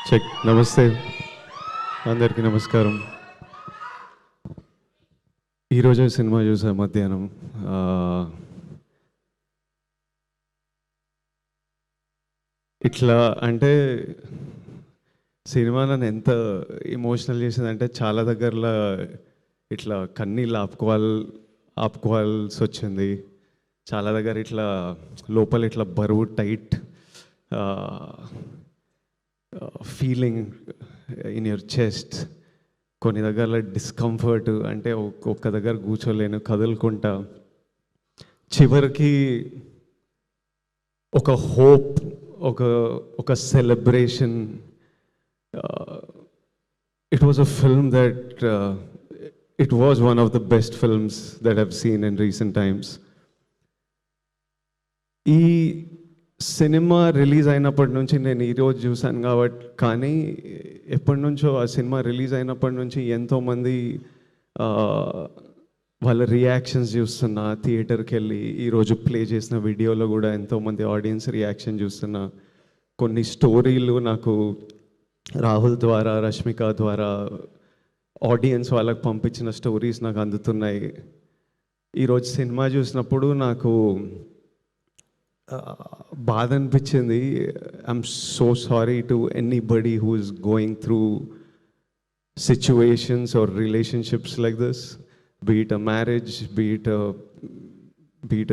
Check. నమస్తే అందరికీ నమస్కారం. ఈరోజు సినిమా చూసా మధ్యాహ్నం. ఇట్లా అంటే సినిమా నన్ను ఎంత ఎమోషనల్ చేసిందంటే చాలా దగ్గరలో ఇట్లా కన్నీళ్ళు ఆపుకోవాల్సి వచ్చింది. చాలా దగ్గర ఇట్లా లోపల ఇట్లా బరువు tight feeling in your chest. కొన్ని దగ్గర డిస్కంఫర్ట్, అంటే ఒక్క దగ్గర కూర్చోలేను, కదులుకుంటా. చివరికి ఒక హోప్, ఒక celebration. It was a film that it was one of the best films that I've seen in recent times. ఈ సినిమా రిలీజ్ అయినప్పటి నుంచి నేను ఈరోజు చూశాను కాబట్టి, కానీ ఎప్పటి నుంచో ఆ సినిమా రిలీజ్ అయినప్పటి నుంచి ఎంతోమంది వాళ్ళ రియాక్షన్స్ చూస్తున్నా. థియేటర్కి వెళ్ళి ఈరోజు ప్లే చేసిన వీడియోలో కూడా ఎంతోమంది ఆడియన్స్ రియాక్షన్ చూస్తున్నా. కొన్ని స్టోరీలు నాకు రాహుల్ ద్వారా, రష్మిక ద్వారా ఆడియన్స్ వాళ్ళకి పంపించిన స్టోరీస్ నాకు అందుతున్నాయి. ఈరోజు సినిమా చూసినప్పుడు నాకు బాధ అనిపించింది. I'm so sorry to anybody who is going through situations or relationships like this, be it a marriage, be it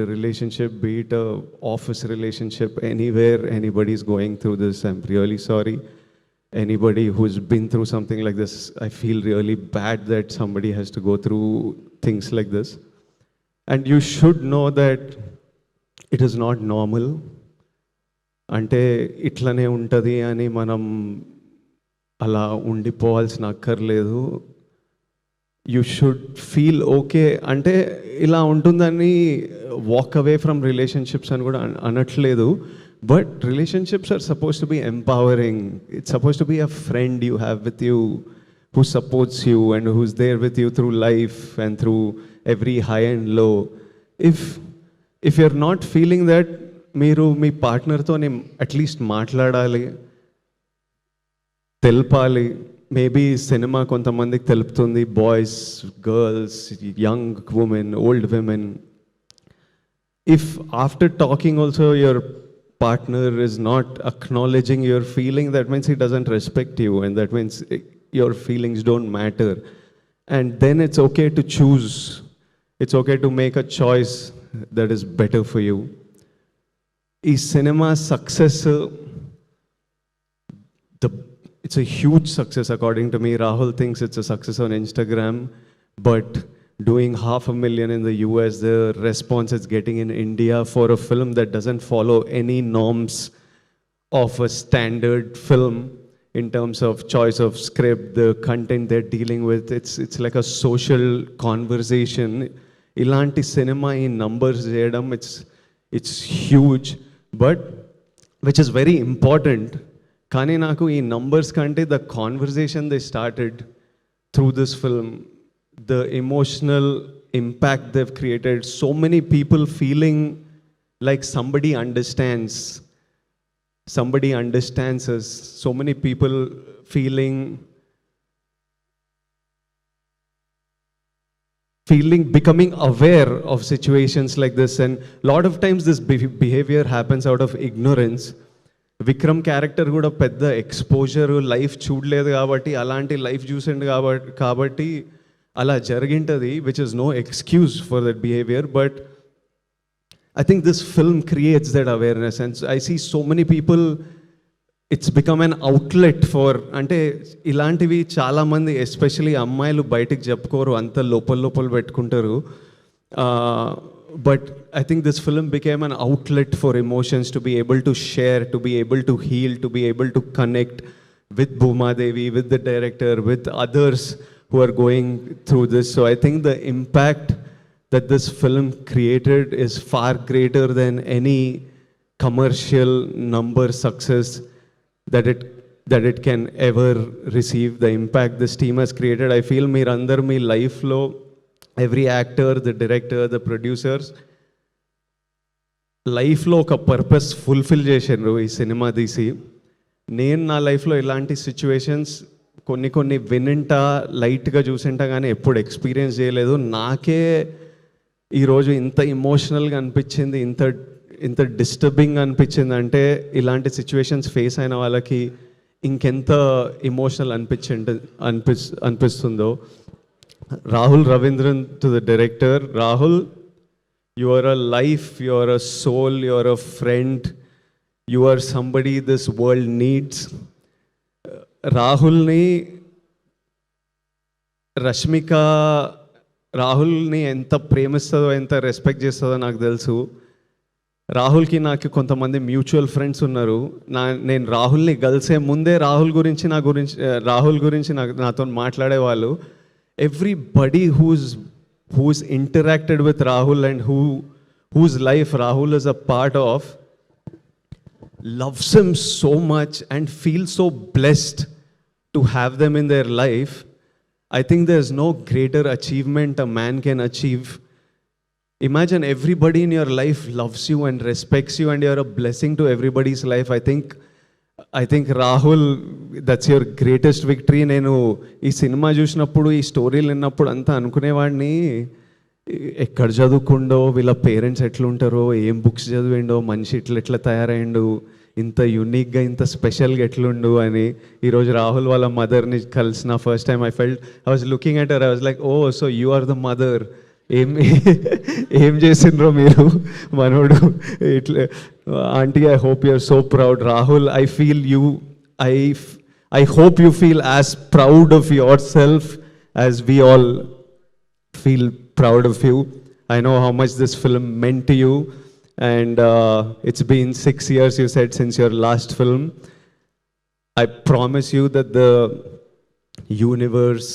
a relationship, be it a office relationship, anywhere anybody is going through this, I'm really sorry. Anybody who's been through something like this, I feel really bad that somebody has to go through things like this. And you should know that it is not normal. అంటే ఇట్లనే ఉంటుంది అని మనం అలా ఉండిపోవాల్సిన అక్కర్లేదు. You should feel okay. అంటే ఇలా ఉంటుందని వాక్ అవే ఫ్రమ్ రిలేషన్షిప్స్ అని కూడా అనట్లేదు. But relationships are supposed to be empowering. It's supposed to be a friend you have with you who supports you and who's there with you through life and through every high and low. If you're not feeling that, మీరు మీ పార్ట్నర్తో at least మాట్లాడాలి, తెలపాలి. Maybe cinema కొంతమందికి తెలుపుతుంది, boys, girls, young women, old women. If after talking also your partner is not acknowledging your feeling, that means he doesn't respect you, and that means your feelings don't matter. And then it's okay to choose. It's okay to make a choice that is better for you. Is cinema success? It's a huge success according to me. Rahul thinks it's a success on Instagram, but doing 500,000 in the US, the response it's getting in India for a film that doesn't follow any norms of a standard film in terms of choice of script, the content they're dealing with. It's like a social conversation. Ilanti cinema in numbers cheyadam, it's huge, but which is very important. Kani naku ee numbers kante the conversation they started through this film, the emotional impact they've created, so many people feeling like somebody understands us, so many people becoming aware of situations like this. And a lot of times this behavior happens out of ignorance. Vikram character కూడా పెద్ద exposure life చూడలేదు కాబట్టి, అలాంటి life చూసిండు కాబట్టి అలా జరిగింటది, which is no excuse for that behavior. But I think this film creates that awareness, and I see so many people, it's become an outlet for, అంటే ఇలాంటివి చాలామంది ఎస్పెషలీ అమ్మాయిలు బయటికి చెప్పుకోరు, అంత లోపల పెట్టుకుంటారు. But I think this film became an outlet for emotions, to be able to share, to be able to heal, to be able to connect with Bhuma Devi, with the director, with others who are going through this. So I think the impact that this film created is far greater than any commercial number success that it can ever receive. The impact this team has created, I feel meerandaru me life lo, every actor, the director, the producers, life lo oka purpose fulfill చేశారు ఈ cinema తీసి. నేను నా లైఫ్లో ఇలాంటి situations కొన్ని వినింటా లైట్గా చూసింటా కానీ ఎప్పుడు ఎక్స్పీరియన్స్ చేయలేదు. నాకే ఈరోజు ఇంత ఇమోషనల్గా అనిపించింది, ఇంత ఇంత డిస్టర్బింగ్ అనిపించింది అంటే ఇలాంటి సిచ్యువేషన్స్ ఫేస్ అయిన వాళ్ళకి ఇంకెంత ఇమోషనల్ అనిపిస్తుందో. Rahul Ravindran to the director. Rahul, you are a life, you are a soul, you are a friend, you are somebody this world needs. రాహుల్ని రష్మిక రాహుల్ని ఎంత ప్రేమిస్తుందో, ఎంత రెస్పెక్ట్ చేస్తుందో నాకు తెలుసు. రాహుల్కి నాకు కొంతమంది మ్యూచువల్ ఫ్రెండ్స్ ఉన్నారు. నేను రాహుల్ని కలిసే ముందే రాహుల్ గురించి నాతో మాట్లాడేవాళ్ళు. Everybody who's interacted with Rahul and whose life Rahul is a part of loves him so much and feels so blessed to have them in their life. I think there's no greater achievement a man can achieve. Imagine everybody in your life loves you and respects you and you're a blessing to everybody's life. I think Rahul, that's your greatest victory. నేను ఈ cinema చూసినప్పుడు, ఈ స్టోరీలు విన్నప్పుడు అంతా అనుకునేవాడిని, ఎక్కడ చదువుకుండో, వీళ్ళ పేరెంట్స్ ఎట్లుంటారో, ఏం బుక్స్ చదివిండో, మనిషి ఎట్లా తయారైండు, ఇంత యూనిక్గా ఇంత స్పెషల్గా ఎట్లుండు అని. ఈరోజు రాహుల్ వాళ్ళ మదర్ని కలిసిన first time I was looking at her, I was like, oh so you are the mother. ఏం చేసిండ్రో మీరు మనోడు ఇట్లా. Aunty, I hope you are so proud. Rahul, I feel you, I hope you feel as proud of yourself as we all feel proud of you. I know how much this film meant to you, and it's been 6 years, you said, since your last film. I promise you that the universe,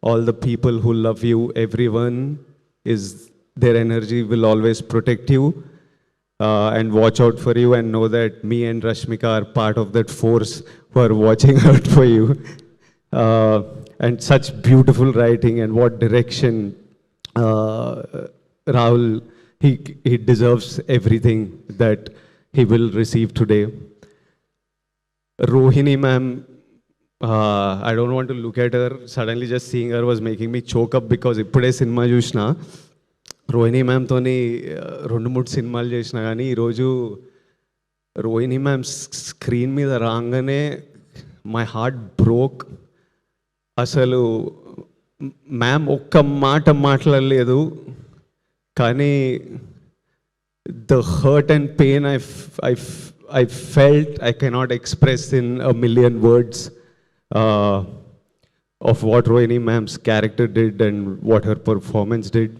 all the people who love you, everyone, their energy will always protect you and watch out for you, and know that me and Rashmika are part of that force who are watching out for you. And such beautiful writing, and what direction. Rahul, he deserves everything that he will receive today. Rohini ma'am, I don't want to look at her. Suddenly just seeing her was making me choke up, because ఇప్పుడే cinema చూసిన. రోహిణి మ్యామ్తోని 2-3 సినిమాలు చేసిన, కానీ ఈరోజు Rohini ma'am screen మీద రాగానే my heart broke. అసలు ma'am ఒక్క మాట మాట్లాడలేదు, కానీ the hurt and pain I felt I cannot express in a million words of what Rohini ma'am's character did and what her performance did.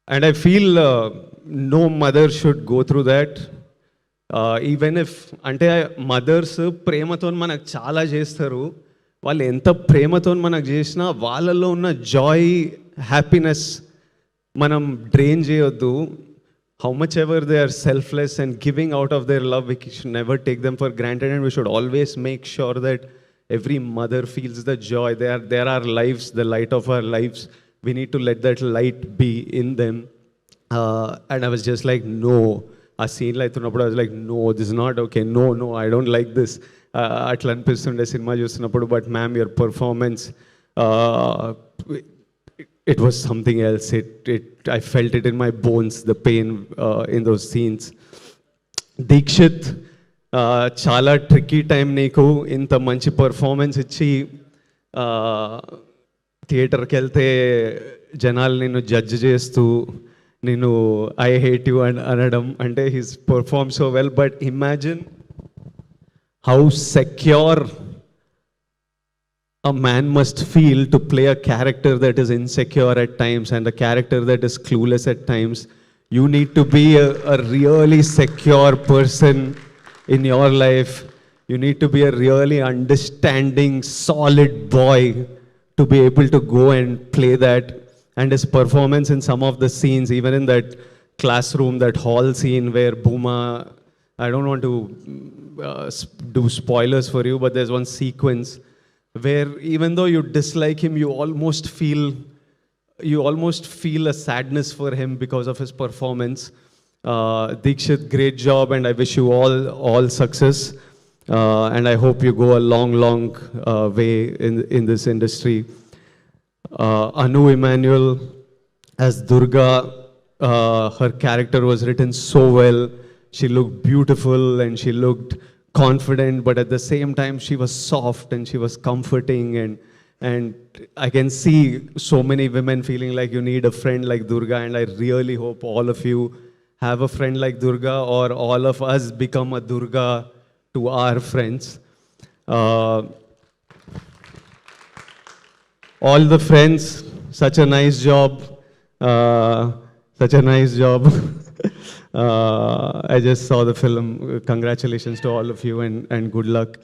And I feel no mother should go through that. Even if, అంటే mothers ప్రేమతో మనకు చాలా చేస్తారు. వాళ్ళు ఎంత ప్రేమతో మనకు చేసినా వాళ్ళలో ఉన్న జాయ్, హ్యాపీనెస్ మనం డ్రైన్ చేయొద్దు. How much ever they are selfless and giving out of their love, we should never take them for granted, and we should always make sure that every mother feels the joy. They are our lives, the light of our lives. We need to let that light be in them. And I was just like, no. ఆ సీన్లో అవుతున్నప్పుడు I was like, no, this is not okay, no, I don't like this. అట్లా అనిపిస్తుండే cinema చూస్తున్నప్పుడు. But ma'am, your performance, it was something else. I felt it in my bones, the pain in those scenes. Dikshit, చాలా tricky time నీకు. ఇంత మంచి performance ఇచ్చి థియేటర్కి వెళ్తే జనాలు నిన్ను జడ్జ్ చేస్తూ, నేను ఐ హేట్ యూ అనడం, అంటే he's perform so well. But imagine how secure a man must feel to play a character that is insecure at times and a character that is clueless at times. You need to be a really secure person in your life. You need to be a really understanding, solid boy to be able to go and play that. And his performance in some of the scenes, even in that classroom, that hall scene where Bhuma, I don't want to do spoilers for you, but there's one sequence where even though you dislike him, you almost feel a sadness for him because of his performance. Dikshit, great job, and I wish you all success. And I hope you go a long way in this industry. Anu Emmanuel as Durga, her character was written so well. She looked beautiful and she looked confident, but at the same time, she was soft and she was comforting. And I can see so many women feeling like you need a friend like Durga, and I really hope all of you have a friend like Durga, or all of us become a Durga to our friends. Uh, all the friends, such a nice job. Such a nice job. I just saw the film. Congratulations to all of you, and good luck.